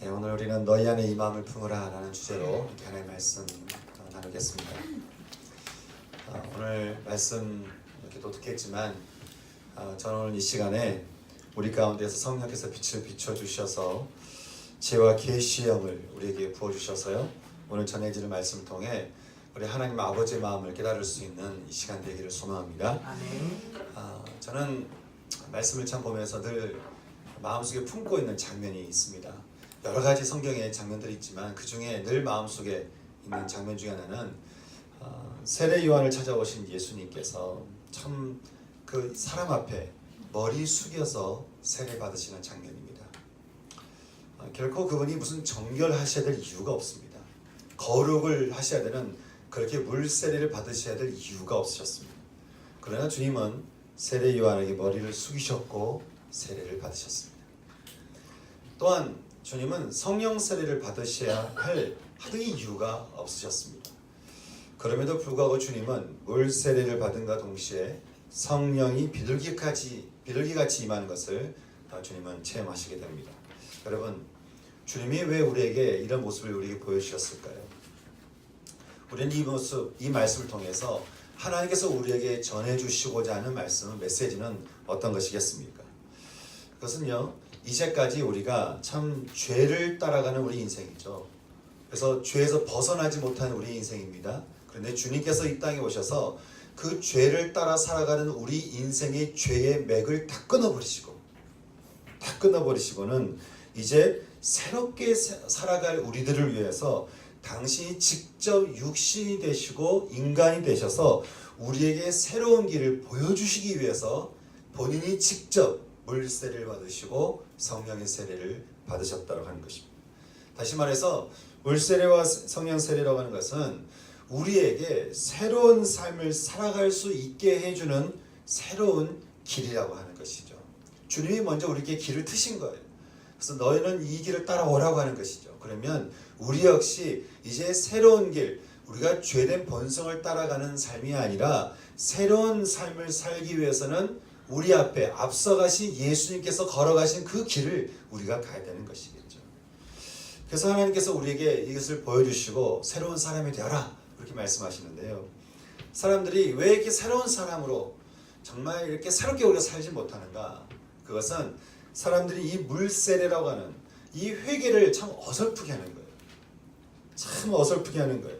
네, 오늘 우리는 너희 안에 이 마음을 품으라 라는 주제로 이렇게 하나의 말씀 나누겠습니다. 오늘 말씀 이렇게 또 듣겠지만 저는 오늘 이 시간에 우리 가운데서 성령께서 빛을 비춰주셔서 지혜와 계시의 영을 우리에게 부어주셔서요, 오늘 전해지는 말씀을 통해 우리 하나님 아버지의 마음을 깨달을 수 있는 이 시간 되기를 소망합니다. 저는 말씀을 참 보면서 늘 마음속에 품고 있는 장면이 있습니다. 여러 가지 성경의 장면들이 있지만 그 중에 늘 마음속에 있는 장면 중에 하나는 세례 요한을 찾아오신 예수님께서 참 그 사람 앞에 머리 숙여서 세례 받으시는 장면입니다. 결코 그분이 무슨 정결하셔야 될 이유가 없습니다. 거룩을 하셔야 되는, 그렇게 물 세례를 받으셔야 될 이유가 없으셨습니다. 그러나 주님은 세례 요한에게 머리를 숙이셨고 세례를 받으셨습니다. 또한 주님은 성령 세례를 받으셔야 할 하등의 이유가 없으셨습니다. 그럼에도 불구하고 주님은 물 세례를 받은과 동시에 성령이 비둘기같이 임하는 것을 주님은 체험하시게 됩니다. 여러분, 주님이 왜 우리에게 이런 모습을 우리에게 보여주셨을까요? 우리는 이 모습, 이 말씀을 통해서 하나님께서 우리에게 전해주시고자 하는 말씀은, 메시지는 어떤 것이겠습니까? 그것은요, 이제까지 우리가 참 죄를 따라가는 우리 인생이죠. 그래서 죄에서 벗어나지 못하는 우리 인생입니다. 그런데 주님께서 이 땅에 오셔서 그 죄를 따라 살아가는 우리 인생의 죄의 맥을 다 끊어버리시고는 이제 새롭게 살아갈 우리들을 위해서 당신이 직접 육신이 되시고 인간이 되셔서 우리에게 새로운 길을 보여주시기 위해서 본인이 직접 물세례를 받으시고 성령의 세례를 받으셨다고 하는 것입니다. 다시 말해서 물세례와 성령 세례라고 하는 것은 우리에게 새로운 삶을 살아갈 수 있게 해주는 새로운 길이라고 하는 것이죠. 주님이 먼저 우리에게 길을 트신 거예요. 그래서 너희는 이 길을 따라오라고 하는 것이죠. 그러면 우리 역시 이제 새로운 길, 우리가 죄된 본성을 따라가는 삶이 아니라 새로운 삶을 살기 위해서는 우리 앞에 앞서가신 예수님께서 걸어가신 그 길을 우리가 가야 되는 것이겠죠. 그래서 하나님께서 우리에게 이것을 보여주시고 새로운 사람이 되어라, 그렇게 말씀하시는데요. 사람들이 왜 이렇게 새로운 사람으로 정말 이렇게 새롭게 우리가 살지 못하는가? 그것은 사람들이 이 물세례라고 하는 이 회개를 참 어설프게 하는 거예요. 참 어설프게 하는 거예요.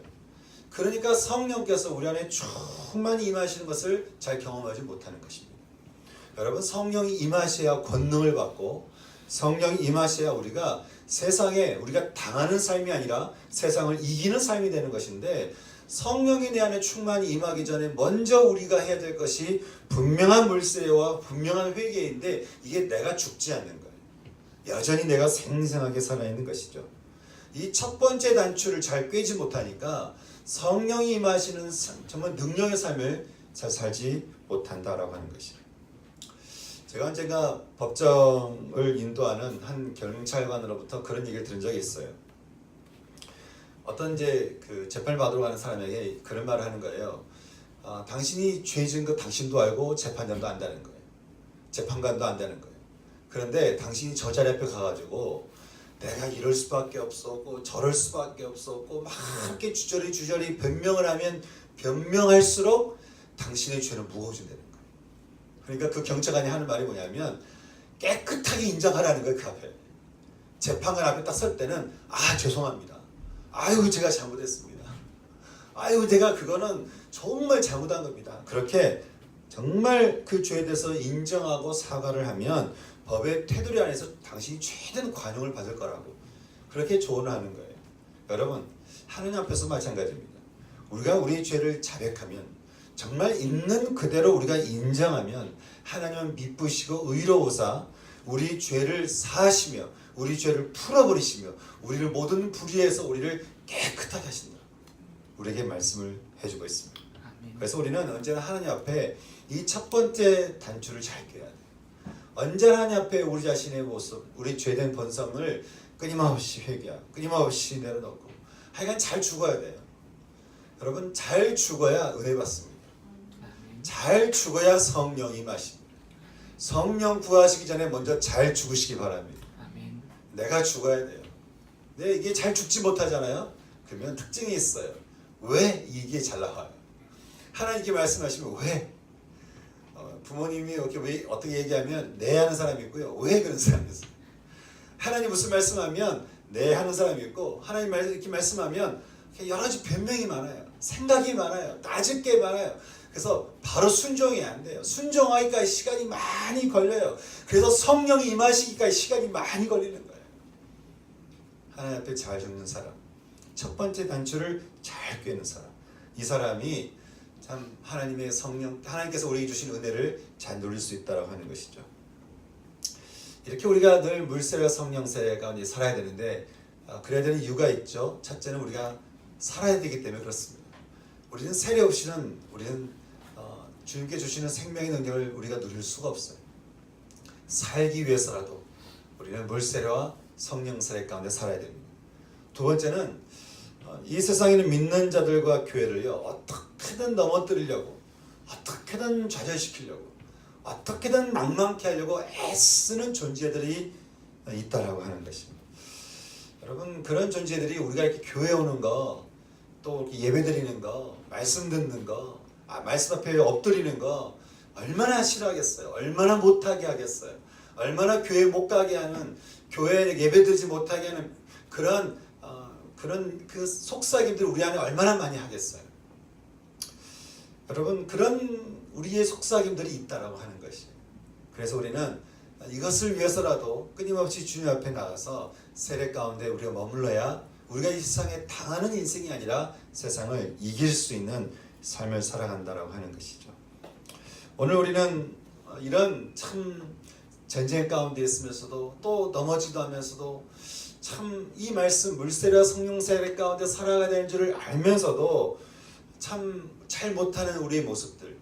그러니까 성령께서 우리 안에 충만히 임하시는 것을 잘 경험하지 못하는 것입니다. 여러분, 성령이 임하셔야 권능을 받고, 성령이 임하셔야 우리가 세상에 우리가 당하는 삶이 아니라 세상을 이기는 삶이 되는 것인데, 성령이 내 안에 충만히 임하기 전에 먼저 우리가 해야 될 것이 분명한 물세례와 분명한 회개인데, 이게 내가 죽지 않는 거예요. 여전히 내가 생생하게 살아있는 것이죠. 이 첫 번째 단추를 잘 꿰지 못하니까 성령이 임하시는 정말 능력의 삶을 잘 살지 못한다라고 하는 것이죠. 제가 언젠가 법정을 인도하는 한 경찰관으로부터 그런 얘기를 들은 적이 있어요. 어떤 이제 그 재판을 받으러 가는 사람에게 그런 말을 하는 거예요. 당신이 죄 지은 거 당신도 알고 재판장도 안다는 거예요. 재판관도 안다는 거예요. 그런데 당신이 저 자리 앞에 가가지고 내가 이럴 수밖에 없었고 저럴 수밖에 없었고 막 이렇게 주저리 변명을 하면 변명할수록 당신의 죄는 무거워진다는 거예요. 그러니까 그 경찰관이 하는 말이 뭐냐면 깨끗하게 인정하라는 거예요. 그 앞에 재판관 앞에 딱 설 때는 죄송합니다. 아유, 제가 잘못했습니다. 아유, 제가 그거는 정말 잘못한 겁니다. 그렇게 정말 그 죄에 대해서 인정하고 사과를 하면 법의 테두리 안에서 당신이 최대한 관용을 받을 거라고 그렇게 조언을 하는 거예요. 여러분, 하느님 앞에서 마찬가지입니다. 우리가 우리의 죄를 자백하면, 정말 있는 그대로 우리가 인정하면 하나님은 미쁘시고 의로우사 우리 죄를 사하시며 우리 죄를 풀어버리시며 우리를 모든 불의에서 우리를 깨끗하게 하신다, 우리에게 말씀을 해주고 있습니다. 그래서 우리는 언제나 하나님 앞에 이 첫 번째 단추를 잘 꿰야 돼요. 언제나 하나님 앞에 우리 자신의 모습, 우리 죄된 본성을 끊임없이 회개하고 끊임없이 내려놓고 하여간 잘 죽어야 돼요. 여러분, 잘 죽어야 은혜 받습니다. 잘 죽어야 성령이 임하십니다. 성령 구하시기 전에 먼저 잘 죽으시기 바랍니다. 내가 죽어야 돼요. 네, 이게 잘 죽지 못하잖아요. 그러면 특징이 있어요. 왜 이게 잘 나와요? 하나님께 말씀하시면 왜? 부모님이 이렇게 왜 어떻게 얘기하면 네 하는 사람이 있고요. 왜 그런 사람이 있어요. 하나님 무슨 말씀하면 네 하는 사람이 있고 하나님 이렇게 말씀하면 여러 가지 변명이 많아요. 생각이 많아요. 따질 게 많아요. 그래서 바로 순종이 안 돼요. 순종하기까지 시간이 많이 걸려요. 그래서 성령이 임하시기까지 시간이 많이 걸리는 거예요. 하나님 앞에 잘 죽는 사람, 첫 번째 단추를 잘 꿰는 사람, 이 사람이 참 하나님의 성령, 하나님께서 우리에게 주신 은혜를 잘 누릴 수 있다고 하는 것이죠. 이렇게 우리가 늘 물세례와 성령 세례 가운데 살아야 되는데 그래야 되는 이유가 있죠. 첫째는 우리가 살아야 되기 때문에 그렇습니다. 우리는 세례 없이는 우리는 주님께 주시는 생명의 능력을 우리가 누릴 수가 없어요. 살기 위해서라도 우리는 물세례와 성령 세례 가운데 살아야 됩니다. 두 번째는 이 세상에는 믿는 자들과 교회를요 어떻게든 넘어뜨리려고, 어떻게든 좌절시키려고, 어떻게든 낭망케 하려고 애쓰는 존재들이 있다라고 하는 것입니다. 여러분, 그런 존재들이 우리가 이렇게 교회 오는 거, 또 예배 드리는 거, 말씀 듣는 거, 말씀 앞에 엎드리는 거 얼마나 싫어하겠어요. 얼마나 못하게 하겠어요. 얼마나 교회 못 가게 하는, 교회에 예배 드리지 못하게 하는 그런 그 속삭임들 우리 안에 얼마나 많이 하겠어요. 여러분, 그런 우리의 속삭임들이 있다라고 하는 것이에요. 그래서 우리는 이것을 위해서라도 끊임없이 주님 앞에 나가서 세례 가운데 우리가 머물러야 우리가 이 세상에 당하는 인생이 아니라 세상을 이길 수 있는 삶을 살아간다라고 하는 것이죠. 오늘 우리는 이런 참 전쟁 가운데 있으면서도 또 넘어지도 하면서도 참 이 말씀 물세례와 성령 세례 가운데 살아가야 되는 줄을 알면서도 참 잘 못하는 우리의 모습들,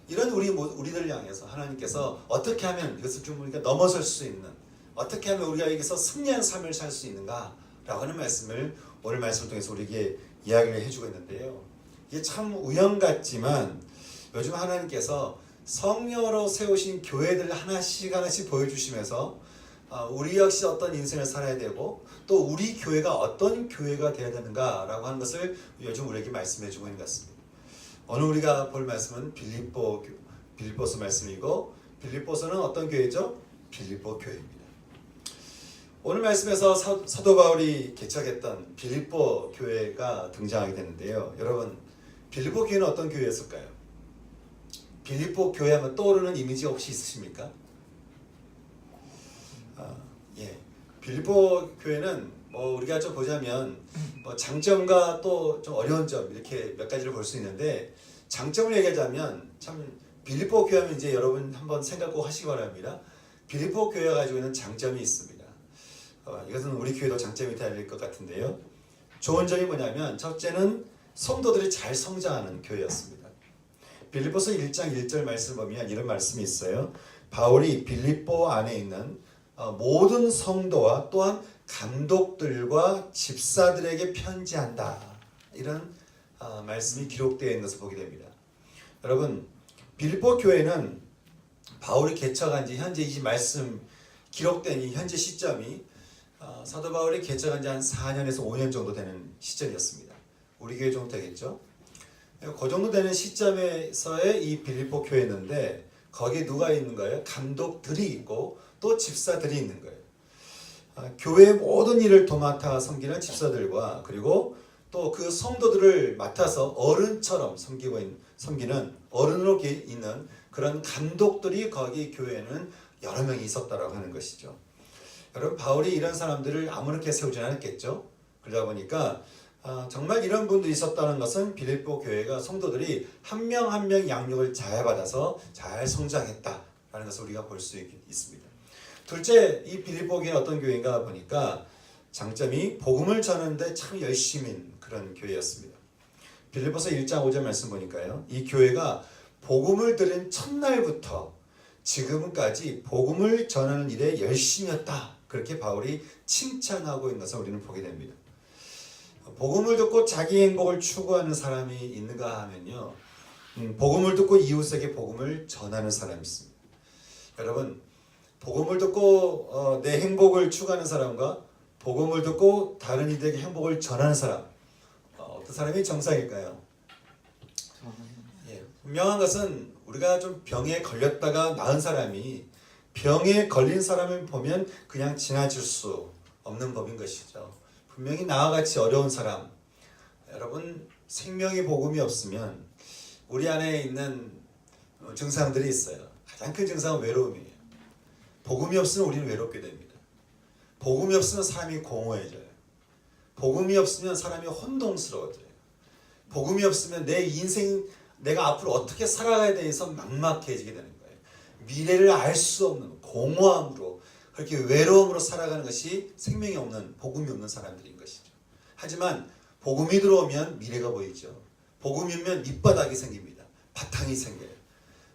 이런 우리들 향해서 하나님께서 어떻게 하면 이것을 좀 우리가 넘어설 수 있는, 어떻게 하면 우리가 여기서 승리한 삶을 살 수 있는가라고 하는 말씀을 오늘 말씀을 통해서 우리에게 이야기를 해주고 있는데요. 이게 참 우연 같지만 요즘 하나님께서 성령으로 세우신 교회들 하나씩 보여주시면서 우리 역시 어떤 인생을 살아야 되고 또 우리 교회가 어떤 교회가 되어야 되는가라고 하는 것을 요즘 우리에게 말씀해 주고 있는 것 같습니다. 오늘 우리가 볼 말씀은 빌립보서 말씀이고, 빌립보서는 어떤 교회죠? 빌립보 교회입니다. 오늘 말씀에서 사도 바울이 개척했던 빌립보 교회가 등장하게 되는데요. 여러분, 빌립보 교회는 어떤 교회였을까요? 빌립보 교회 하면 떠오르는 이미지 혹시 있으십니까? 예. 빌립보 교회는 우리가 좀 보자면 장점과 또 좀 어려운 점 이렇게 몇 가지를 볼 수 있는데, 장점을 얘기하자면 참 빌립보 교회 하면 이제 여러분 한번 생각 꼭 하시기 바랍니다. 빌립보 교회가 가지고 있는 장점이 있습니다. 이것은 우리 교회도 장점이 될 것 같은데요. 좋은 점이 뭐냐면 첫째는 성도들이 잘 성장하는 교회였습니다. 빌립보서 1장 1절 말씀 보면 이런 말씀이 있어요. 바울이 빌립보 안에 있는 모든 성도와 또한 감독들과 집사들에게 편지한다, 이런 말씀이 기록되어 있는 것을 보게 됩니다. 여러분, 빌립보 교회는 바울이 개척한 지 현재 이 말씀 기록된 이 현재 시점이 사도 바울이 개척한 지 한 4년에서 5년 정도 되는 시점이었습니다. 우리 교회 정도 되겠죠? 그 정도 되는 시점에서의 이 빌립보 교회였는데 거기에 누가 있는 거예요? 감독들이 있고 또 집사들이 있는 거예요. 교회의 모든 일을 도맡아 섬기는 집사들과 그리고 또 그 성도들을 맡아서 어른처럼 섬기는 어른으로 있는 그런 감독들이 거기 교회에는 여러 명이 있었다라고 하는 것이죠. 여러분, 바울이 이런 사람들을 아무렇게 세우지 않았겠죠. 그러다 보니까 정말 이런 분들이 있었다는 것은 빌립보 교회가 성도들이 한 명 한 명 양육을 잘 받아서 잘 성장했다라는 것을 우리가 볼 수 있습니다. 둘째, 이 빌립보 교회는 어떤 교회인가 보니까 장점이 복음을 전하는데 참 열심인 그런 교회였습니다. 빌립보서 1장 5절 말씀 보니까요, 이 교회가 복음을 들은 첫날부터 지금까지 복음을 전하는 일에 열심이었다, 그렇게 바울이 칭찬하고 있는 것을 우리는 보게 됩니다. 복음을 듣고 자기 행복을 추구하는 사람이 있는가 하면요, 복음을 듣고 이웃에게 복음을 전하는 사람이 있습니다. 여러분, 복음을 듣고 내 행복을 추구하는 사람과 복음을 듣고 다른 이들에게 행복을 전하는 사람, 어떤 사람이 정상일까요? 예, 분명한 것은 우리가 좀 병에 걸렸다가 나은 사람이 병에 걸린 사람을 보면 그냥 지나칠 수 없는 법인 것이죠. 분명히 나와 같이 어려운 사람, 여러분 생명의 복음이 없으면 우리 안에 있는 증상들이 있어요. 가장 큰 증상은 외로움이에요. 복음이 없으면 우리는 외롭게 됩니다. 복음이 없으면 사람이 공허해져요. 복음이 없으면 사람이 혼동스러워져요. 복음이 없으면 내 인생, 내가 앞으로 어떻게 살아가야 돼서 막막해지게 되는 거예요. 미래를 알 수 없는 공허함으로, 그렇게 외로움으로 살아가는 것이 생명이 없는, 복음이 없는 사람들인 것이죠. 하지만 복음이 들어오면 미래가 보이죠. 복음이 오면 밑바닥이 생깁니다. 바탕이 생겨요.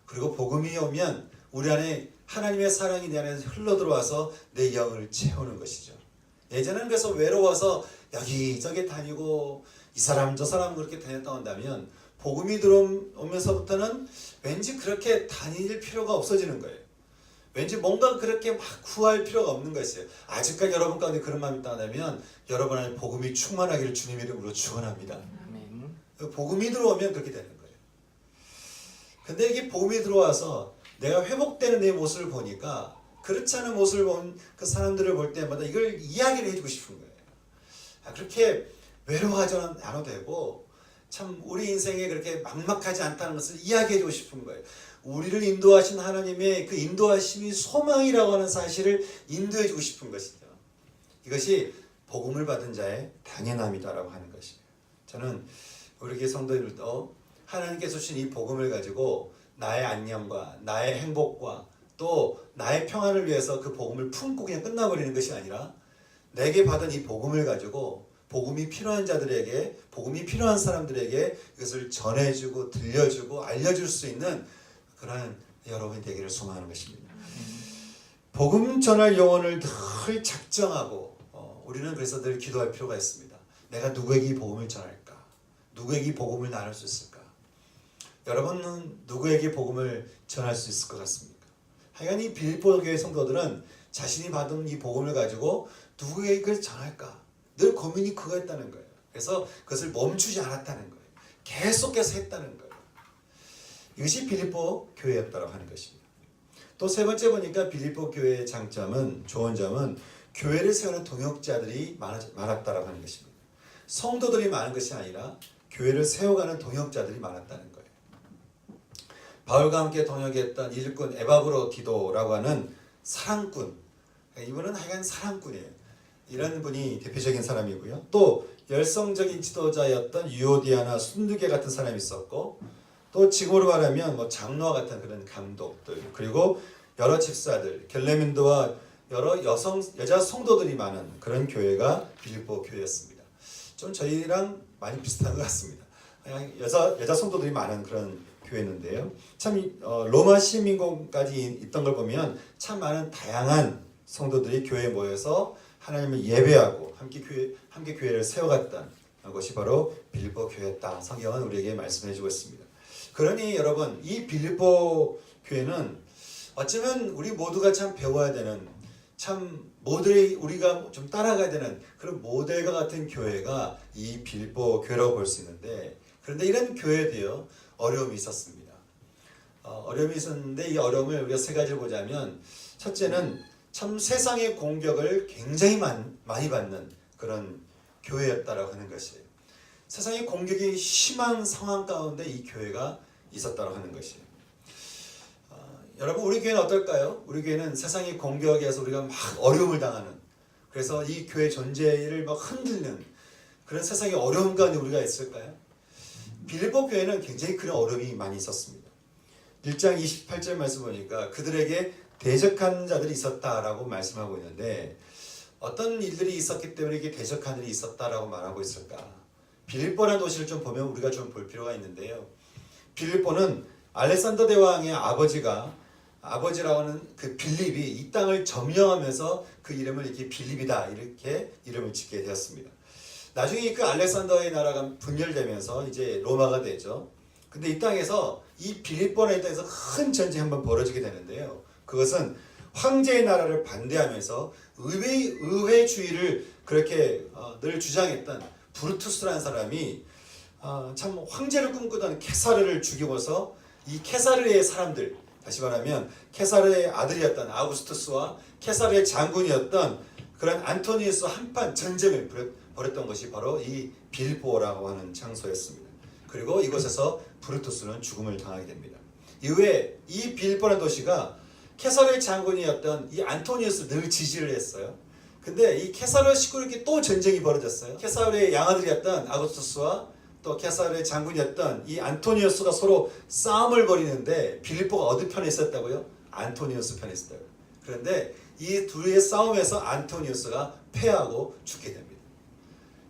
그리고 복음이 오면 우리 안에 하나님의 사랑이 내 안에 흘러들어와서 내 영을 채우는 것이죠. 예전에는 그래서 외로워서 여기저기 다니고 이 사람 저 사람 그렇게 다녔다 한다면 복음이 들어오면서부터는 왠지 그렇게 다닐 필요가 없어지는 거예요. 왠지 뭔가 그렇게 막 구할 필요가 없는 것이에요. 아직까지 여러분 가운데 그런 마음이 있다면 여러분 안에 복음이 충만하기를 주님의 이름으로 축원합니다. 아멘. 복음이 들어오면 그렇게 되는 거예요. 근데 이게 복음이 들어와서 내가 회복되는 내 모습을 보니까 그렇지 않은 모습을 본 그 사람들을 볼 때마다 이걸 이야기를 해주고 싶은 거예요. 그렇게 외로워하지 않아도 되고 참 우리 인생에 그렇게 막막하지 않다는 것을 이야기해주고 싶은 거예요. 우리를 인도하신 하나님의 그 인도하심이 소망이라고 하는 사실을 인도해주고 싶은 것이죠. 이것이 복음을 받은 자의 당연함이다라고 하는 것이에요. 저는 우리 교회 성도들도 하나님께서 주신 이 복음을 가지고 나의 안녕과 나의 행복과 또 나의 평안을 위해서 그 복음을 품고 그냥 끝나버리는 것이 아니라 내게 받은 이 복음을 가지고 복음이 필요한 자들에게, 복음이 필요한 사람들에게 이것을 전해주고 들려주고 알려줄 수 있는 그런 여러분이 되기를 소망하는 것입니다. 복음 전할 영혼을 늘 작정하고 우리는 그래서 늘 기도할 필요가 있습니다. 내가 누구에게 이 복음을 전할까? 누구에게 이 복음을 나눌 수 있을까? 여러분은 누구에게 복음을 전할 수 있을 것 같습니까? 하여간 이 빌립보 교회 성도들은 자신이 받은 이 복음을 가지고 누구에게 그걸 전할까? 늘 고민이 그거였다는 거예요. 그래서 그것을 멈추지 않았다는 거예요. 계속해서 했다는 거예요. 이것이 빌립보 교회였다고 하는 것입니다. 또 세 번째 보니까 빌립보 교회의 장점은, 좋은 점은 교회를 세우는 동역자들이 많았다고 하는 것입니다. 성도들이 많은 것이 아니라 교회를 세워가는 동역자들이 많았다는 거예요. 바울과 함께 동역했던 일꾼 에바브로디도라고 하는 사랑꾼, 이분은 하여간 사랑꾼이에요. 이런 분이 대표적인 사람이고요. 또 열성적인 지도자였던 유오디아나 순두계 같은 사람이 있었고, 또 지금으로 말하면 뭐 장로와 같은 그런 감독들, 그리고 여러 집사들, 겔레민도와 여러 여자 성도들이 많은 그런 교회가 빌립보 교회였습니다. 좀 저희랑 많이 비슷한 것 같습니다. 그냥 여자 성도들이 많은 그런 교회였는데요. 참 로마 시민공까지 있던 걸 보면 참 많은 다양한 성도들이 교회에 모여서 하나님을 예배하고 함께 교회를 세워갔던 것이 바로 빌립보 교회였다. 성경은 우리에게 말씀해주고 있습니다. 그러니 여러분, 이 빌립보 교회는 어쩌면 우리 모두가 참 배워야 되는, 참 모델이 우리가 좀 따라가야 되는 그런 모델과 같은 교회가 이 빌립보 교회라고 볼 수 있는데, 그런데 이런 교회도요 어려움이 있었습니다. 어려움이 있었는데 이 어려움을 우리가 세 가지를 보자면, 첫째는 참 세상의 공격을 굉장히 많이 받는 그런 교회였다라고 하는 것이에요. 세상의 공격이 심한 상황 가운데 이 교회가 있었다고 하는 것이에요. 여러분, 우리 교회는 어떨까요? 우리 교회는 세상의 공격에서 우리가 막 어려움을 당하는, 그래서 이 교회 존재를 막 흔들는 그런 세상의 어려움 가운데 우리가 있을까요? 빌립보 교회는 굉장히 그런 어려움이 많이 있었습니다. 1장 28절 말씀 보니까 그들에게 대적한 자들이 있었다라고 말씀하고 있는데, 어떤 일들이 있었기 때문에 이게 대적한 일이 있었다라고 말하고 있을까? 빌립보라는 도시를 좀 보면 우리가 좀 볼 필요가 있는데요. 빌립보는 알렉산더 대왕의 아버지라고 하는 그 빌립이 이 땅을 점령하면서 그 이름을 이렇게 빌립이다 이렇게 이름을 짓게 되었습니다. 나중에 그 알렉산더의 나라가 분열되면서 이제 로마가 되죠. 근데 이 땅에서 이 빌립보라는 땅에서 큰 전쟁이 한번 벌어지게 되는데요. 그것은 황제의 나라를 반대하면서 의회 사회주의를 그렇게 늘 주장했던 브루투스라는 사람이 참 황제를 꿈꾸던 케사르를 죽이고서 이 케사르의 사람들, 다시 말하면 케사르의 아들이었던 아우구스투스와 케사르의 장군이었던 그런 안토니우스 한판 전쟁을 벌였던 것이 바로 이 빌보라고 하는 장소였습니다. 그리고 이곳에서 브루투스는 죽음을 당하게 됩니다. 이후에 이 빌보라는 도시가 케사르의 장군이었던 이 안토니우스를 늘 지지를 했어요. 근데 이 케사르 시골에 또 전쟁이 벌어졌어요. 케사르의 양아들이었던 아우구스투스와 또 케사르의 장군이었던 이 안토니우스가 서로 싸움을 벌이는데 빌보가 어디 편에 있었다고요? 안토니우스 편에 있었다고요. 그런데 이 둘의 싸움에서 안토니우스가 패하고 죽게 됩니다.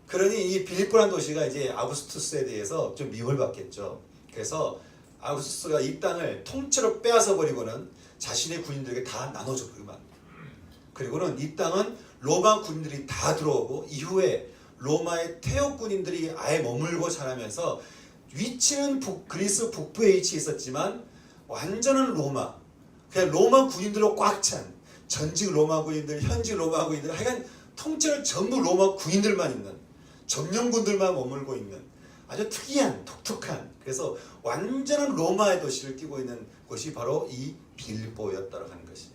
그러니 이 빌보라는 도시가 이제 아우구스투스에 대해서 좀 미움을 받겠죠. 그래서 아우구스투스가 이 땅을 통째로 빼앗아 버리고는 자신의 군인들에게 다 나눠주고만. 그리고는 이 땅은 로마 군인들이 다 들어오고 이후에 로마의 태역 군인들이 아예 머물고 자라면서 위치는 그리스 북부에 위치해 있었지만 완전한 로마, 그냥 로마 군인들로 꽉 찬 전직 로마 군인들, 현직 로마 군인들, 하여간 통째로 전부 로마 군인들만 있는 점령군들만 머물고 있는 아주 특이한 독특한, 그래서 완전한 로마의 도시를 띠고 있는 곳이 바로 이 빌보였다고 하는 것이에요.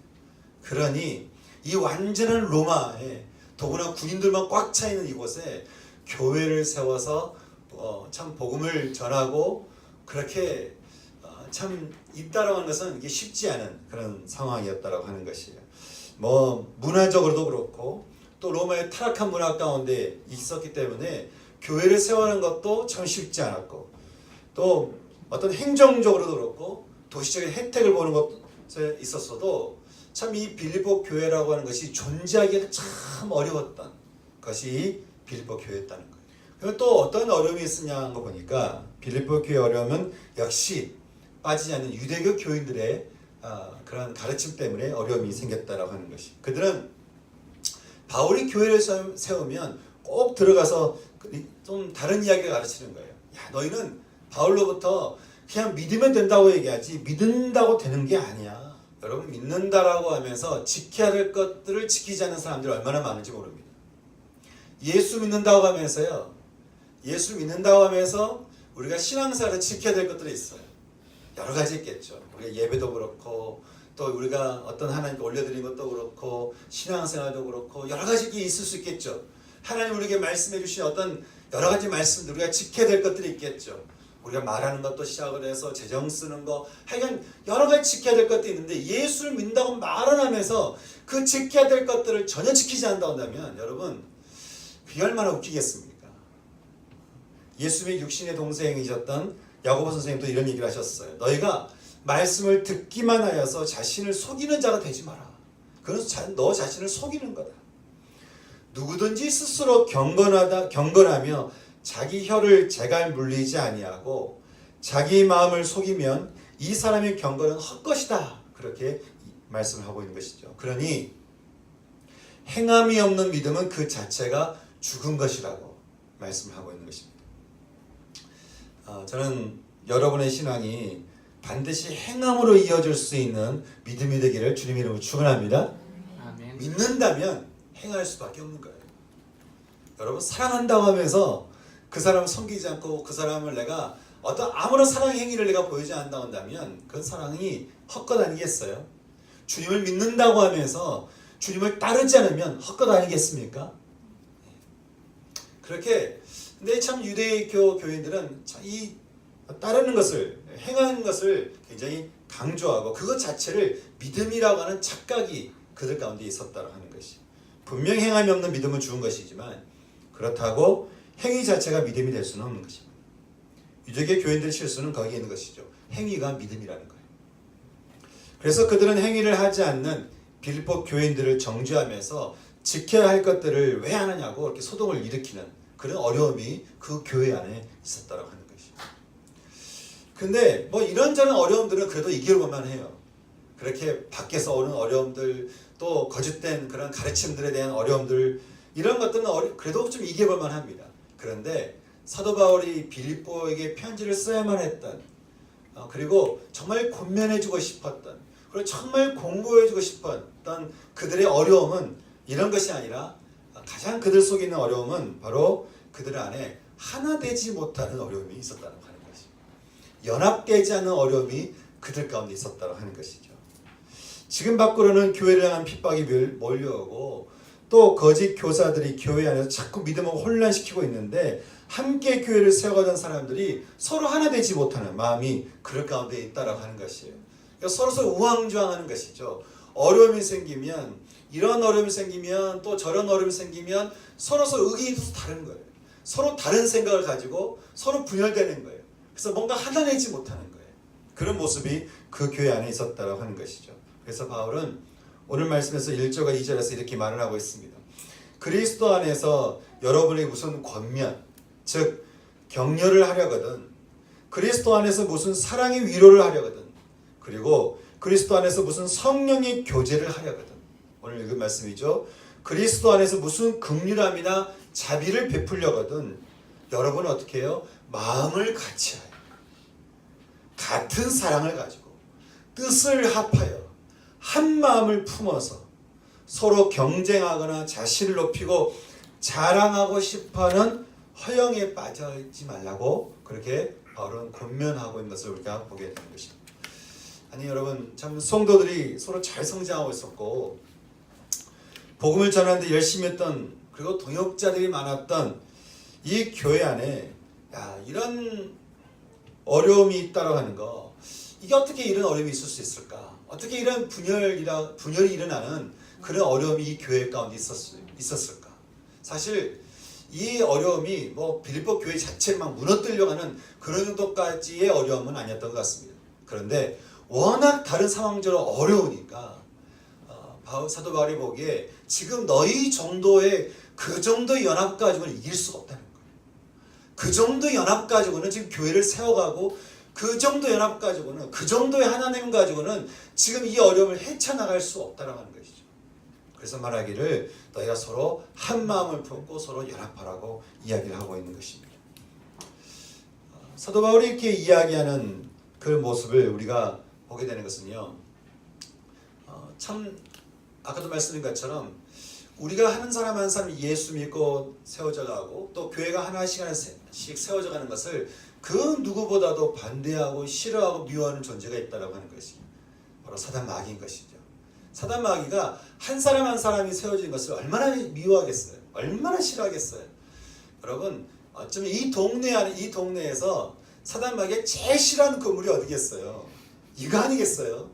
그러니 이 완전한 로마에 더구나 군인들만 꽉 차 있는 이곳에 교회를 세워서 참 복음을 전하고 그렇게 참 있다라고 하는 것은 이게 쉽지 않은 그런 상황이었다라고 하는 것이에요. 뭐 문화적으로도 그렇고 또 로마의 타락한 문화 가운데 있었기 때문에 교회를 세우는 것도 참 쉽지 않았고 또 어떤 행정적으로도 그렇고 도시적인 혜택을 보는 것에 있었어도 참 이 빌립보 교회라고 하는 것이 존재하기가 참 어려웠던 것이 빌립보 교회였다는 거예요. 그리고 또 어떤 어려움이 있었냐 하는 거 보니까 빌립보 교회 어려움은 역시 빠지지 않는 유대교 교인들의 그런 가르침 때문에 어려움이 생겼다라고 하는 것이. 그들은 바울이 교회를 세우면 꼭 들어가서 좀 다른 이야기를 가르치는 거예요. 야, 너희는 바울로부터 그냥 믿으면 된다고 얘기하지 믿는다고 되는 게 아니야. 여러분, 믿는다라고 하면서 지켜야 될 것들을 지키지 않는 사람들이 얼마나 많은지 모릅니다. 예수 믿는다고 하면서요, 예수 믿는다고 하면서 우리가 신앙생활을 지켜야 될 것들이 있어요. 여러 가지 있겠죠. 우리가 예배도 그렇고 또 우리가 어떤 하나님께 올려드린 것도 그렇고 신앙생활도 그렇고 여러 가지 있을 수 있겠죠. 하나님 우리에게 말씀해 주신 어떤 여러 가지 말씀들 우리가 지켜야 될 것들이 있겠죠. 우리가 말하는 것도 시작을 해서 재정 쓰는 거, 하여간 여러 가지 지켜야 될 것도 있는데 예수를 믿는다고 말을 하면서 그 지켜야 될 것들을 전혀 지키지 않는다고 한다면 여러분, 그게 얼마나 웃기겠습니까? 예수님의 육신의 동생이셨던 야고보 선생님도 이런 얘기를 하셨어요. 너희가 말씀을 듣기만 하여서 자신을 속이는 자가 되지 마라. 그래서 너 자신을 속이는 거다. 누구든지 스스로 경건하며 자기 혀를 재갈 물리지 아니하고 자기 마음을 속이면 이 사람의 경건은 헛것이다. 그렇게 말씀을 하고 있는 것이죠. 그러니 행함이 없는 믿음은 그 자체가 죽은 것이라고 말씀을 하고 있는 것입니다. 저는 여러분의 신앙이 반드시 행함으로 이어질 수 있는 믿음이 되기를 주님 이름으로 축원합니다. 아멘. 믿는다면 행할 수밖에 없는 거예요. 여러분, 사랑한다고 하면서 그 사람을 섬기지 않고 그 사람을 내가 어떤 아무런 사랑의 행위를 내가 보이지 않는다고 한다면 그 사랑이 헛것 아니겠어요? 주님을 믿는다고 하면서 주님을 따르지 않으면 헛것 아니겠습니까? 그렇게, 근데 참 유대교 교인들은 이 따르는 것을, 행하는 것을 굉장히 강조하고 그것 자체를 믿음이라고 하는 착각이 그들 가운데 있었다고 하는 것이. 분명 행함이 없는 믿음은 죽은 것이지만 그렇다고 행위 자체가 믿음이 될 수는 없는 것입니다. 유대교 교인들의 실수는 거기에 있는 것이죠. 행위가 믿음이라는 거예요. 그래서 그들은 행위를 하지 않는 빌립보 교인들을 정죄하면서 지켜야 할 것들을 왜 안 하냐고 이렇게 소동을 일으키는 그런 어려움이 그 교회 안에 있었다고 하는 것이죠. 근데 뭐 이런저런 어려움들은 그래도 이겨볼만 해요. 그렇게 밖에서 오는 어려움들, 또 거짓된 그런 가르침들에 대한 어려움들, 이런 것들은 그래도 좀 이겨볼만 합니다. 그런데 사도 바울이 빌립보에게 편지를 써야만 했던, 그리고 정말 권면해주고 싶었던, 그리고 정말 공부해주고 싶었던 그들의 어려움은 이런 것이 아니라 가장 그들 속에 있는 어려움은 바로 그들 안에 하나 되지 못하는 어려움이 있었다고 하는 것이죠. 연합되지 않는 어려움이 그들 가운데 있었다고 하는 것이죠. 지금 밖으로는 교회를 향한 핍박이 몰려오고 또 거짓 교사들이 교회 안에서 자꾸 믿음을 혼란시키고 있는데 함께 교회를 세워가던 사람들이 서로 하나 되지 못하는 마음이 그들 가운데 있다라고 하는 것이에요. 그러니까 서로서로 우왕좌왕하는 것이죠. 어려움이 생기면 이런 어려움이 생기면 또 저런 어려움이 생기면 서로서로 의견이 다른 거예요. 서로 다른 생각을 가지고 서로 분열되는 거예요. 그래서 뭔가 하나 되지 못하는 거예요. 그런 모습이 그 교회 안에 있었다라고 하는 것이죠. 그래서 바울은 오늘 말씀에서 1절과 2절에서 이렇게 말을 하고 있습니다. 그리스도 안에서 여러분이 무슨 권면, 즉 격려를 하려거든, 그리스도 안에서 무슨 사랑의 위로를 하려거든, 그리고 그리스도 안에서 무슨 성령의 교제를 하려거든. 오늘 읽은 말씀이죠. 그리스도 안에서 무슨 긍휼함이나 자비를 베풀려거든 여러분은 어떻게 해요? 마음을 같이 하여 같은 사랑을 가지고 뜻을 합하여 한 마음을 품어서 서로 경쟁하거나 자신을 높이고 자랑하고 싶어하는 허영에 빠져있지 말라고 그렇게 바울은 권면하고 있는 것을 우리가 보게 되는 것입니다. 아니 여러분, 참 성도들이 서로 잘 성장하고 있었고 복음을 전하는데 열심히 했던, 그리고 동역자들이 많았던 이 교회 안에 이런 어려움이 있다고 하는 거, 이게 어떻게 이런 어려움이 있을 수 있을까? 어떻게 이런 분열이 일어나는 그런 어려움이 이 교회 가운데 있었을까? 사실 이 어려움이 뭐 빌립보 교회 자체를 막 무너뜨리려고 하는 그런 정도까지의 어려움은 아니었던 것 같습니다. 그런데 워낙 다른 상황적으로 어려우니까 사도 바울이 보기에 지금 너희 정도의 그 정도의 연합 가지고는 이길 수가 없다는 거예요. 그 정도 연합 가지고는 지금 교회를 세워가고 그 정도 연합 가지고는, 그 정도의 하나님 가지고는 지금 이 어려움을 헤쳐나갈 수 없다라고 하는 것이죠. 그래서 말하기를 너희가 서로 한 마음을 품고 서로 연합하라고 이야기를 하고 있는 것입니다. 사도 바울이 이렇게 이야기하는 그 모습을 우리가 보게 되는 것은요, 참 아까도 말씀드린 것처럼 우리가 한 사람 한 사람 예수 믿고 세워져 가고 또 교회가 하나씩 세워져 가는 것을 그 누구보다도 반대하고 싫어하고 미워하는 존재가 있다고 하는 것이 바로 사단 마귀인 것이죠. 사단 마귀가 한 사람 한 사람이 세워진 것을 얼마나 미워하겠어요? 얼마나 싫어하겠어요? 여러분, 어쩌면 이 동네에서 사단 마귀가 제일 싫어하는 건물이 어디겠어요? 이거 아니겠어요?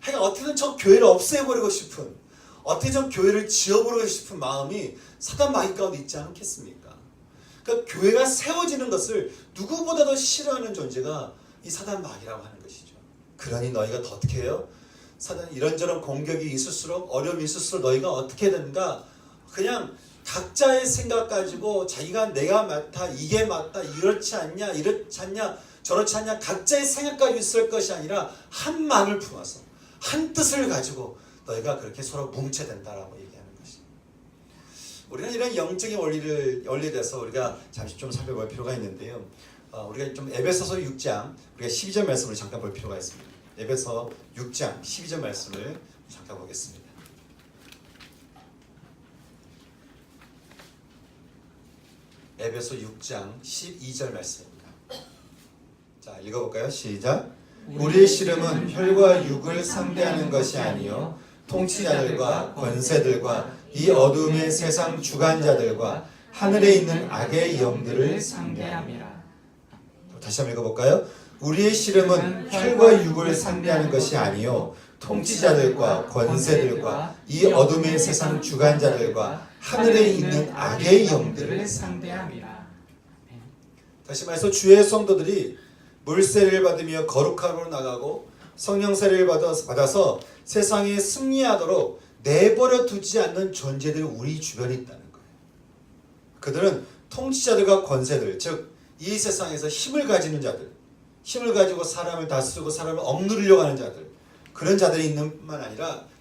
하여간 어떻게든 저 교회를 없애버리고 싶은, 어떻게 저 교회를 지어버리고 싶은 마음이 사단 마귀 가운데 있지 않겠습니까? 그러니까 교회가 세워지는 것을 누구보다도 싫어하는 존재가 이 사단 마귀라고 하는 것이죠. 그러니 너희가 더 어떻게 해요? 사단 이런저런 공격이 있을수록, 어려움이 있을수록 너희가 어떻게 되는가? 그냥 각자의 생각 가지고 자기가 내가 맞다, 이게 맞다, 이렇지 않냐, 이렇지 않냐, 저렇지 않냐, 각자의 생각 가지고 있을 것이 아니라 한 마음을 품어서 한 뜻을 가지고 너희가 그렇게 서로 뭉쳐야 된다라고 얘기하는 것입니다. 우리는 이런 영적인 원리에 대해서 우리가 잠시 좀 살펴볼 필요가 있는데요. 우리가 좀 에베소서 6장 우리가 12절 말씀을 잠깐 볼 필요가 있습니다. 에베소 6장 12절 말씀을 잠깐 보겠습니다. 에베소 6장 12절 말씀입니다. 자, 읽어볼까요? 시작. 우리의 씨름은 혈과 육을 상대하는 것이 아니요 통치자들과 권세들과 이 어둠의 세상 주관자들과 하늘에 있는 악의 영들을 상대함이라. 다시 한번 읽어볼까요? 우리의 씨름은 혈과 육을 상대하는 것이 아니요 통치자들과 권세들과 이 어둠의 세상 주관자들과 하늘에 있는 악의 영들을 상대함이라. 다시 말해서 주의 성도들이 물세례를 받으며 거룩함으로 나가고 성령 세례를 받아서 세상에 승리하도록 내버려 두지 않는 존재들이 우리 주변에 있다는 거예요. 그들은 통치자들과 권세들, 즉 이 세상에서 힘을 가지는 자들, 힘을 가지고 사람을 다스리고 사람을 억누르려고 하는 자들, 그런 자들이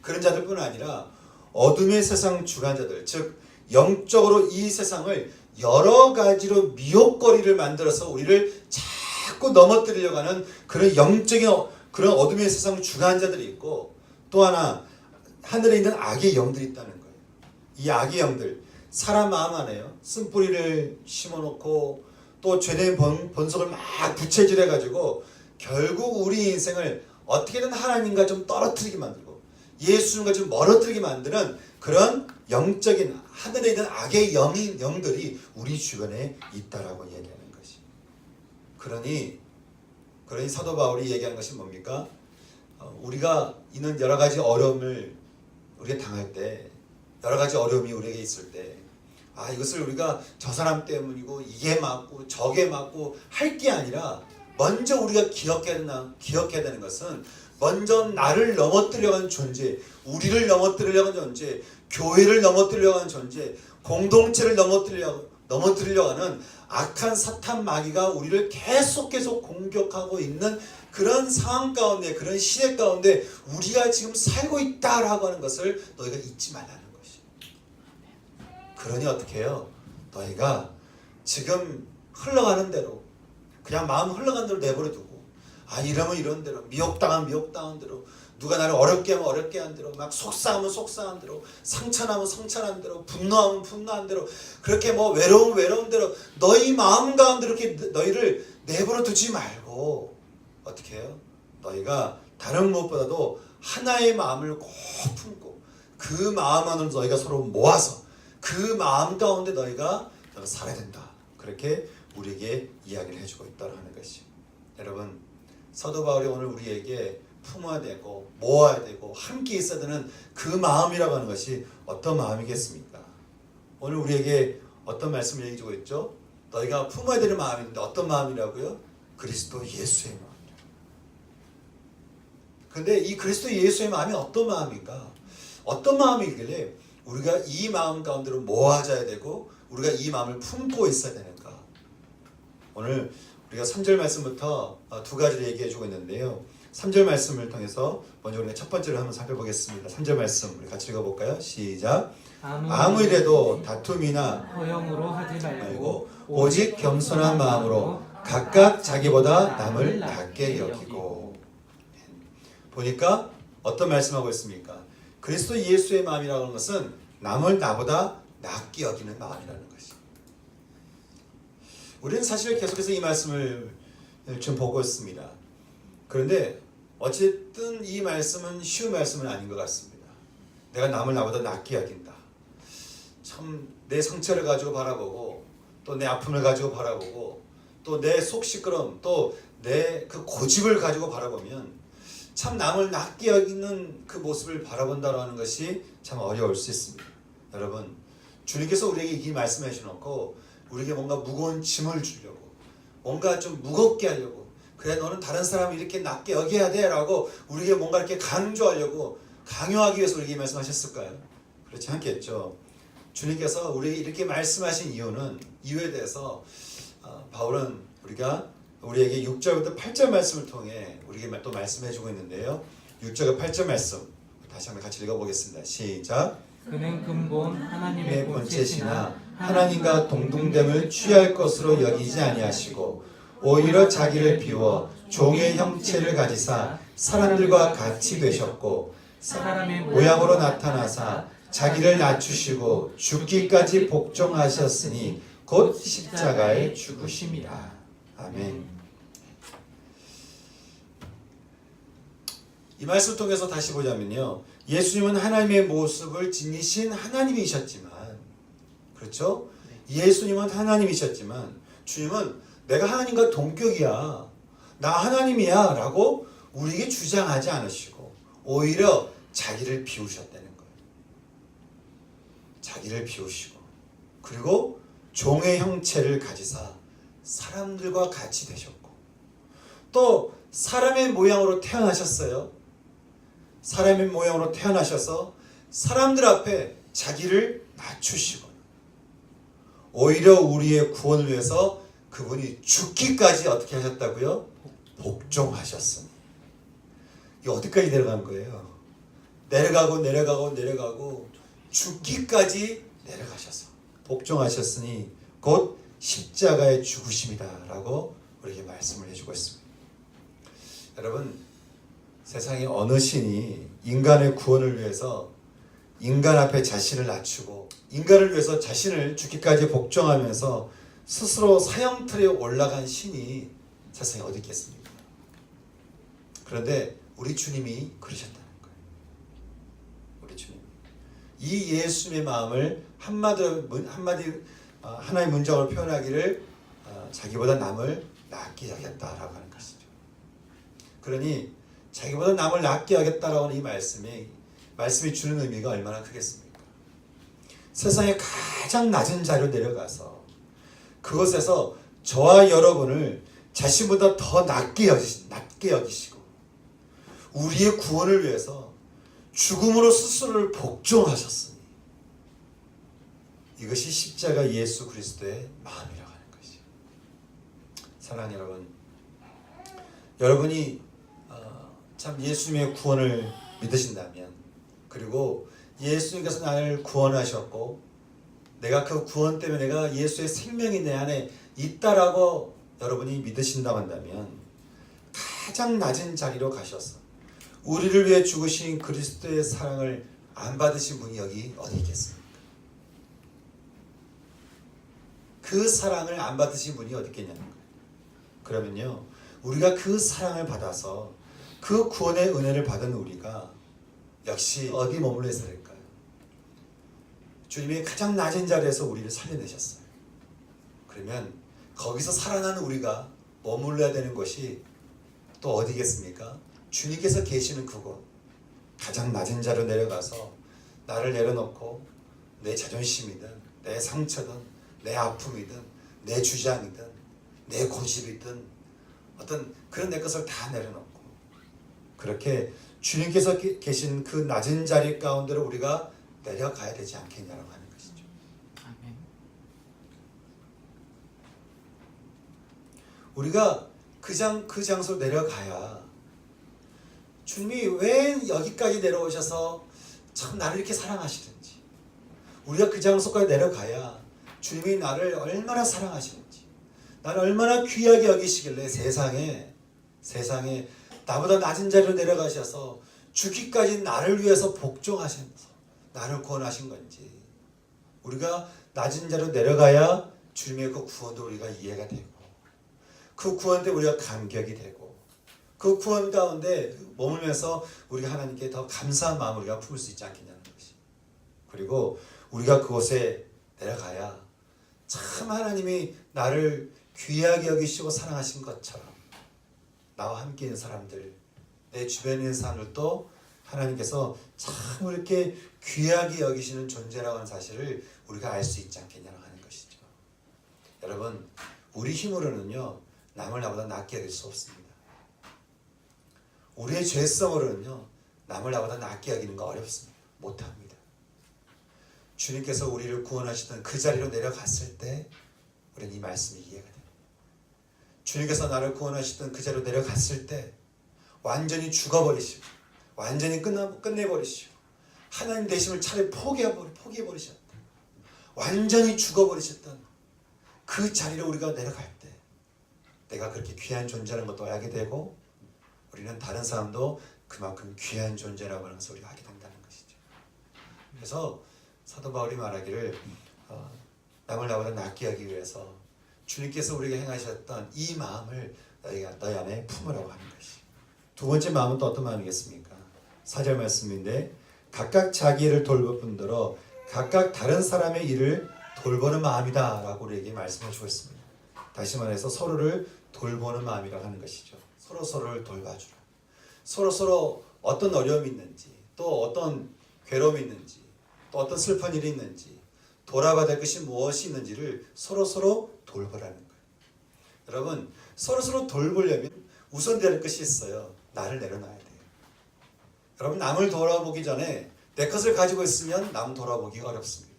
그런 자들뿐 아니라 어둠의 세상 주관자들, 즉 영적으로 이 세상을 여러 가지로 미혹거리를 만들어서 우리를 자꾸 넘어뜨리려고 하는 그런 영적인 그런 어둠의 세상 주관자들이 있고, 또 하나 하늘에 있는 악의 영들이 있다는 거예요. 이 악의 영들, 사람 마음 안에요. 쓴뿌리를 심어놓고 또 죄된 본성을 막 부채질해가지고 결국 우리 인생을 어떻게든 하나님과 좀 떨어뜨리게 만들고 예수님과 좀 멀어뜨리게 만드는 그런 영적인 하늘에 있는 악의 영들이 우리 주변에 있다라고 얘기하는 것이. 그러니 사도 바울이 얘기하는 것이 뭡니까? 우리가 있는 여러 가지 어려움을 우리가 당할 때, 여러 가지 어려움이 우리에게 있을 때, 이것을 우리가 저 사람 때문이고 이게 맞고 저게 맞고 할 게 아니라 먼저 우리가 기억해야 되는 것은 먼저 나를 넘어뜨리려고 하는 존재, 우리를 넘어뜨리려고 하는 존재, 교회를 넘어뜨리려고 하는 존재, 공동체를 넘어뜨리려고 하는 악한 사탄 마귀가 우리를 계속 공격하고 있는 그런 상황 가운데, 그런 시대 가운데 우리가 지금 살고 있다라고 하는 것을 너희가 잊지 말라는 것이. 그러니 어떻게 해요? 너희가 지금 흘러가는 대로, 그냥 마음 흘러가는 대로 내버려 두고, 이러면 이런 대로, 미혹당한 대로, 누가 나를 어렵게 하면 어렵게 한 대로, 막 속상하면 속상한 대로, 상처나면 상처난 대로, 분노하면 분노한 대로, 그렇게 외로운 대로 너희 마음 가운데 이렇게 너희를 내버려 두지 말고 어떻게 해요? 너희가 다른 무엇보다도 하나의 마음을 꼭 품고 그 마음 안으로 너희가 서로 모아서 그 마음 가운데 너희가 살아야 된다. 그렇게 우리에게 이야기를 해주고 있다는 것이. 여러분, 사도 바울이 오늘 우리에게 품어야 되고 모아야 되고 함께 있어야 되는 그 마음이라고 하는 것이 어떤 마음이겠습니까? 오늘 우리에게 어떤 말씀을 얘기해 주고 있죠? 너희가 품어야 되는 마음인데 어떤 마음이라고요? 그리스도 예수의 마음이라. 그런데 이 그리스도 예수의 마음이 어떤 마음인가? 어떤 마음이길래 우리가 이 마음 가운데로 모아져야 되고 우리가 이 마음을 품고 있어야 되는가? 오늘 우리가 3절 말씀부터 두 가지를 얘기해 주고 있는데요. 3절 말씀을 통해서 먼저 우리가 첫 번째로 한번 살펴보겠습니다. 3절 말씀 우리 같이 읽어볼까요? 시작. 아무 일에도 다툼이나 허영으로 하지 말고 오직 겸손한 마음으로 각각 자기보다 남을 낮게 여기고. 보니까 어떤 말씀하고 있습니까? 그리스도 예수의 마음이라고 하는 것은 남을 나보다 낮게 여기는 마음이라는 것이. 우리는 사실 계속해서 이 말씀을 좀 보고 있습니다. 그런데 어쨌든 이 말씀은 쉬운 말씀은 아닌 것 같습니다. 내가 남을 나보다 낮게 여긴다. 참 내 상처를 가지고 바라보고 또 내 아픔을 가지고 바라보고 또 내 속 시끄러움 또 내 그 고집을 가지고 바라보면 참 남을 낮게 여기는 그 모습을 바라본다는 것이 참 어려울 수 있습니다. 여러분, 주님께서 우리에게 이 말씀해 주셔놓고 우리에게 뭔가 무거운 짐을 주려고 뭔가 좀 무겁게 하려고 그래 너는 다른 사람을 이렇게 낮게 여겨야 돼 라고 우리에게 뭔가 이렇게 강조하려고 강요하기 위해서 우리에게 말씀하셨을까요? 그렇지 않겠죠. 주님께서 우리에게 이렇게 말씀하신 이유에 대해서 바울은 우리에게 6절부터 8절 말씀을 통해 우리에게 또 말씀해 주고 있는데요. 6절과 8절 말씀 다시 한번 같이 읽어보겠습니다. 시작. 그는 근본 하나님의 본체시나 하나님과 동등됨을 취할 것으로 여기지 아니하시고 오히려 자기를 비워 종의 형체를 가지사 사람들과 같이 되셨고 사람의 모양으로 나타나사 자기를 낮추시고 죽기까지 복종하셨으니 곧 십자가에 죽으심이라. 아멘. 이 말씀을 통해서 다시 보자면요, 예수님은 하나님의 모습을 지니신 하나님이셨지만, 그렇죠? 예수님은 하나님이셨지만 주님은 내가 하나님과 동격이야, 나 하나님이야 라고 우리에게 주장하지 않으시고 오히려 자기를 비우셨다는 거예요. 자기를 비우시고 그리고 종의 형체를 가지사 사람들과 같이 되셨고 또 사람의 모양으로 태어나셨어요. 사람의 모양으로 태어나셔서 사람들 앞에 자기를 낮추시고 오히려 우리의 구원을 위해서 그분이 죽기까지 어떻게 하셨다고요? 복종하셨으니. 이 어디까지 내려간 거예요? 내려가고 죽기까지 내려가셔서 복종하셨으니 곧 십자가의 죽으심이다 라고 우리에게 말씀을 해주고 있습니다. 여러분, 세상에 어느 신이 인간의 구원을 위해서 인간 앞에 자신을 낮추고 인간을 위해서 자신을 죽기까지 복종하면서 스스로 사형틀에 올라간 신이 세상에 어디 있겠습니까? 그런데 우리 주님이 그러셨다는 거예요. 우리 주님. 이 예수님의 마음을 한마디 하나의 문장으로 표현하기를 자기보다 남을 낫게 여겼다라고 하는 것이죠. 그러니 자기보다 남을 낫게 여겼다라고 하는 이 말씀이 주는 의미가 얼마나 크겠습니까? 세상의 가장 낮은 자리로 내려가서 그곳에서 저와 여러분을 자신보다 더 낮게 여기시고 우리의 구원을 위해서 죽음으로 스스로를 복종하셨으니 이것이 십자가 예수 그리스도의 마음이라고 하는 것이죠. 사랑하는 여러분, 여러분이 참 예수님의 구원을 믿으신다면, 그리고 예수님께서 나를 구원하셨고 내가 그 구원 때문에 내가 예수의 생명이 내 안에 있다라고 여러분이 믿으신다고 한다면 가장 낮은 자리로 가셔서 우리를 위해 죽으신 그리스도의 사랑을 안 받으신 분이 여기 어디 있겠습니까? 그 사랑을 안 받으신 분이 어디 있겠냐는 거예요. 그러면요, 우리가 그 사랑을 받아서 그 구원의 은혜를 받은 우리가 역시 어디 머물러 있어야 될까요? 주님이 가장 낮은 자리에서 우리를 살려내셨어요. 그러면 거기서 살아난 우리가 머물러야 되는 것이 또 어디겠습니까? 주님께서 계시는 그곳, 가장 낮은 자리로 내려가서 나를 내려놓고 내 자존심이든 내 상처든 내 아픔이든 내 주장이든 내 고집이든 어떤 그런 내 것을 다 내려놓고 그렇게 주님께서 계신 그 낮은 자리 가운데로 우리가 내려가야 되지 않겠냐라고 하는 것이죠. 아멘. 우리가 그 장소로 내려가야 주님이 왜 여기까지 내려오셔서 참 나를 이렇게 사랑하시는지, 우리가 그 장소까지 내려가야 주님이 나를 얼마나 사랑하시는지, 나를 얼마나 귀하게 여기시길래 세상에 나보다 낮은 자리로 내려가셔서 죽기까지 나를 위해서 복종하시면서 나를 구원하신 건지, 우리가 낮은 자리로 내려가야 주님의 그 구원도 우리가 이해가 되고 그 구원 때 우리가 감격이 되고 그 구원 가운데 머물면서 우리가 하나님께 더 감사한 마음을 우리가 품을 수 있지 않겠냐는 것이. 그리고 우리가 그곳에 내려가야 참 하나님이 나를 귀하게 여기시고 사랑하신 것처럼 나와 함께 있는 사람들, 내 주변에 있는 사람들도 하나님께서 참 이렇게 귀하게 여기시는 존재라고 하는 사실을 우리가 알 수 있지 않겠냐고 하는 것이죠. 여러분, 우리 힘으로는요 남을 나보다 낮게 여길 수 없습니다. 우리의 죄성으로는요 남을 나보다 낮게 여기는 거 어렵습니다. 못합니다. 주님께서 우리를 구원하시던 그 자리로 내려갔을 때 우리는 이 말씀이 이해가 됩니다. 주님께서 나를 구원하시던 그 자리로 내려갔을 때 완전히 죽어버리시고 완전히 끝내버리시고 하나님 되심을 차라리 포기해버리셨다. 완전히 죽어버리셨던 그 자리로 우리가 내려갈 때 내가 그렇게 귀한 존재라는 것도 알게 되고 우리는 다른 사람도 그만큼 귀한 존재라고 하는 것을 우리가 하게 된다는 것이죠. 그래서 사도 바울이 말하기를 남을 나보다 낮게 하기 위해서 주님께서 우리에게 행하셨던 이 마음을 너희 안에 품으라고 하는 것이. 두 번째 마음은 또 어떤 마음이겠습니까? 4절 말씀인데 각각 자기 일을 돌볼 뿐더러 각각 다른 사람의 일을 돌보는 마음이다 라고 우리에게 말씀해 주고 있습니다. 다시 말해서 서로를 돌보는 마음이라고 하는 것이죠. 서로를 돌봐주라. 서로 어떤 어려움이 있는지, 또 어떤 괴로움이 있는지, 또 어떤 슬픈 일이 있는지, 돌아봐야 될 것이 무엇이 있는지를 서로 돌보라는 거예요. 여러분, 서로 돌보려면 우선 될 것이 있어요. 나를 내려놔야 돼요. 여러분, 남을 돌아보기 전에 내 것을 가지고 있으면 남 돌아보기가 어렵습니다.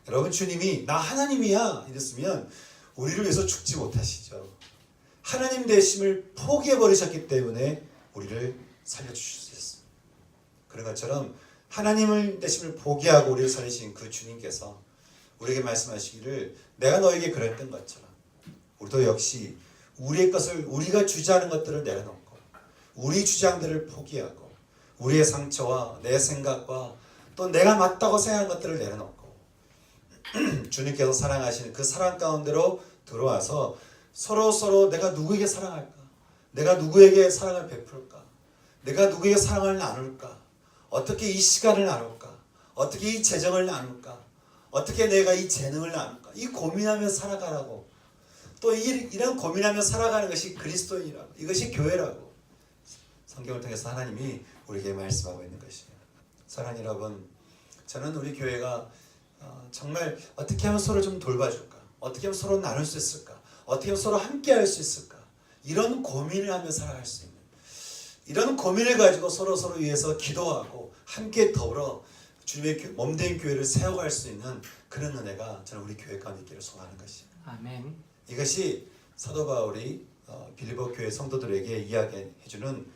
여러분, 주님이 나 하나님이야 이랬으면 우리를 위해서 죽지 못하시죠. 하나님 되심을 포기해버리셨기 때문에 우리를 살려주실 수 있습니다. 그런 것처럼 하나님을 되심을 포기하고 우리를 살리신 그 주님께서 우리에게 말씀하시기를 내가 너에게 그랬던 것처럼 우리도 역시 우리의 것을 우리가 주장하는 것들을 내려놓고 우리 주장들을 포기하고 우리의 상처와 내 생각과 또 내가 맞다고 생각하는 것들을 내려놓고 주님께서 사랑하시는 그 사랑 가운데로 들어와서 서로 내가 누구에게 사랑할까? 내가 누구에게 사랑을 베풀까? 내가 누구에게 사랑을 나눌까? 어떻게 이 시간을 나눌까? 어떻게 이 재정을 나눌까? 어떻게 내가 이 재능을 나눌까? 이 고민하며 살아가라고. 또 이런 고민하며 살아가는 것이 그리스도인이라고. 이것이 교회라고. 성경을 통해서 하나님이 우리에게 말씀하고 있는 것이에요. 사랑하는 여러분, 저는 우리 교회가 정말 어떻게 하면 서로 좀 돌봐줄까? 어떻게 하면 서로 나눌 수 있을까? 어떻게 하면 서로 함께 할 수 있을까? 이런 고민을 하며 살아갈 수 있는, 이런 고민을 가지고 서로 위해서 기도하고 함께 더불어 주님의 몸된 교회를 세워갈 수 있는 그런 은혜가 저는 우리 교회 가운데 있기를 소망하는 것이에요. 아멘. 이것이 사도 바울이 빌립보 교회 성도들에게 이야기해주는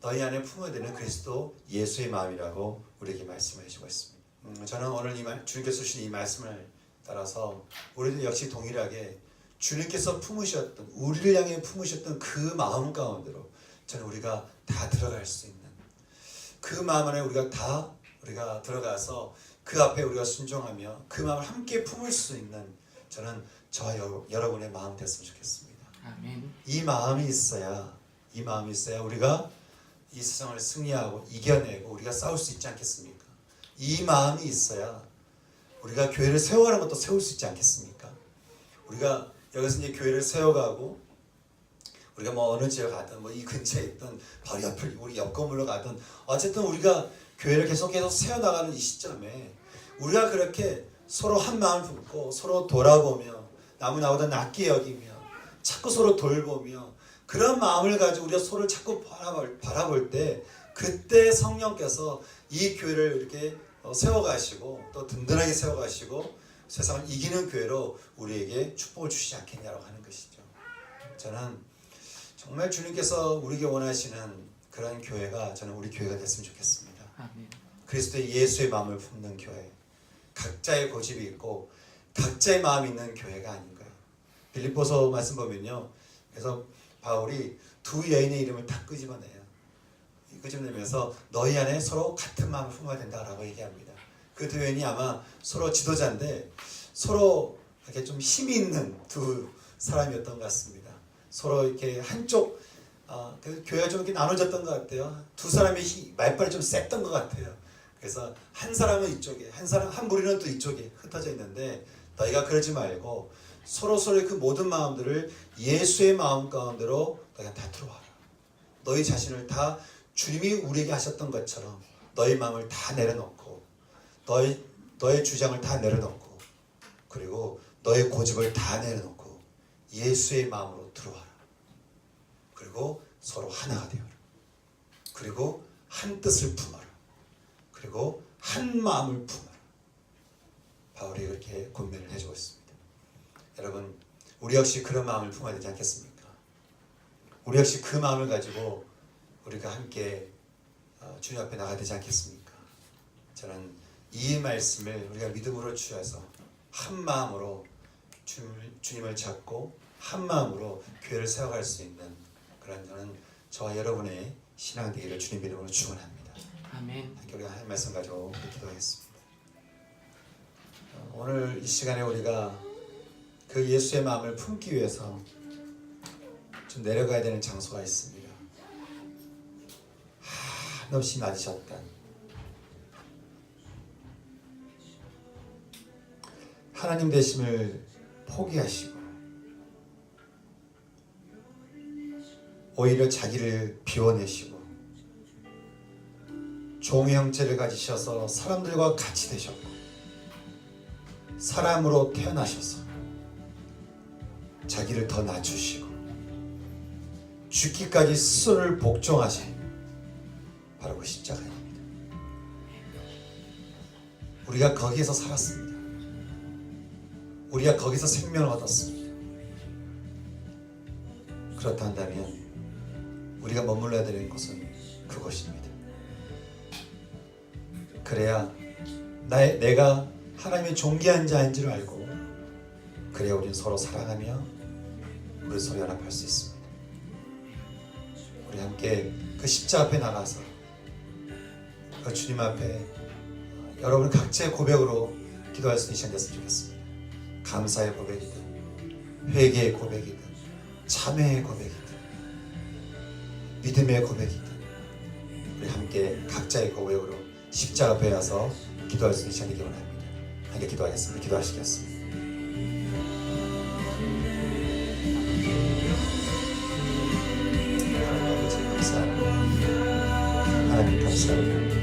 너희 안에 품어야 되는 그리스도 예수의 마음이라고 우리에게 말씀을 해주고 있습니다. 저는 오늘 주님께서 주신 이 말씀을 따라서 우리도 역시 동일하게 주님께서 품으셨던, 우리를 향해 품으셨던 그 마음 가운데로 저는 우리가 다 들어갈 수 있는, 그 마음 안에 우리가 들어가서 그 앞에 우리가 순종하며 그 마음을 함께 품을 수 있는, 저는 저와 여러분의 마음 됐으면 좋겠습니다. 아멘. 이 마음이 있어야 우리가 이 세상을 승리하고 이겨내고 우리가 싸울 수 있지 않겠습니까? 이 마음이 있어야 우리가 교회를 세워가는 것도 세울 수 있지 않겠습니까? 우리가 여기서 이제 교회를 세워가고 우리가 뭐 어느 지역 가든 뭐 이 근처에 있든 바로 옆을 우리 옆 건물로 가든 어쨌든 우리가 교회를 계속 세워나가는 이 시점에 우리가 그렇게 서로 한 마음을 품고 서로 돌아보며 나보다 낫게 여기며 자꾸 서로 돌보며 그런 마음을 가지고 우리가 서로를 자꾸 바라볼 때 그때 성령께서 이 교회를 이렇게 세워가시고 또 든든하게 세워가시고 세상을 이기는 교회로 우리에게 축복을 주시지 않겠냐라고 하는 것이죠. 저는 정말 주님께서 우리에게 원하시는 그런 교회가 저는 우리 교회가 됐으면 좋겠습니다. 아멘. 그리스도의 예수의 마음을 품는 교회, 각자의 고집이 있고 각자의 마음이 있는 교회가 아닌가요? 빌립보서 말씀 보면요, 그래서 바울이 두 여인의 이름을 다 끄집어내요. 끄집어내면서 너희 안에 서로 같은 마음을 품어야 된다라고 얘기합니다. 그 두 여인이 아마 서로 지도자인데 서로 이렇게 좀 힘이 있는 두 사람이었던 것 같습니다. 서로 이렇게 한쪽 교회가 좀 이렇게 나눠졌던 것 같아요. 두 사람의 말빨이 좀 셌던 것 같아요. 그래서 한 사람은 이쪽에, 한 무리는 또 이쪽에 흩어져 있는데 너희가 그러지 말고 서로의 그 모든 마음들을 예수의 마음 가운데로 너희가 다 들어와라. 너희 자신을 다 주님이 우리에게 하셨던 것처럼 너희 마음을 다 내려놓고 너의 주장을 다 내려놓고 그리고 너의 고집을 다 내려놓고 예수의 마음으로 들어와라. 그리고 서로 하나가 되어라. 그리고 한 뜻을 품어라. 그리고 한 마음을 품어라. 바울이 그렇게 권면을 해주고 있습니다. 여러분, 우리 역시 그런 마음을 품어야 되지 않겠습니까? 우리 역시 그 마음을 가지고 우리가 함께 주님 앞에 나가야 되지 않겠습니까? 저는 이 말씀을 우리가 믿음으로 취해서 한 마음으로 주님을 찾고 한 마음으로 교회를 세워갈 수 있는 그런 저는 저와 여러분의 신앙 되기를 주님 이름으로 축원합니다. 아멘. 우리가 한 말씀 가지고 기도하겠습니다. 오늘 이 시간에 우리가 그 예수의 마음을 품기 위해서 좀 내려가야 되는 장소가 있습니다. 한없이 낮으셨던 하나님 되심을 포기하시고 오히려 자기를 비워내시고 종의 형체를 가지셔서 사람들과 같이 되셨고 사람으로 태어나셔서 자기를 더 낮추시고 죽기까지 스스로를 복종하신 바로 그 십자가입니다. 우리가 거기에서 살았습니다. 우리가 거기서 생명을 얻었습니다. 그렇다면 우리가 머물러야 되는 곳은 그곳입니다. 그래야 내가 하나님의 존귀한 자인 줄 알고 그래야 우리는 서로 사랑하며 우리 서로 연합할 수 있습니다. 우리 함께 그 십자가 앞에 나가서 그 주님 앞에 여러분 각자의 고백으로 기도할 수 있는 시간 됐으면 좋겠습니다. 감사의 고백이든 회개의 고백이든 참회의 고백이든 믿음의 고백이든 우리 함께 각자의 고백으로 십자가 앞에 와서 기도할 수 있는 시간이 되기 원합니다. 함께 기도하겠습니다. 기도하시겠습니다. 하나님 아버지 감사합니다. 하나님 감사합니다.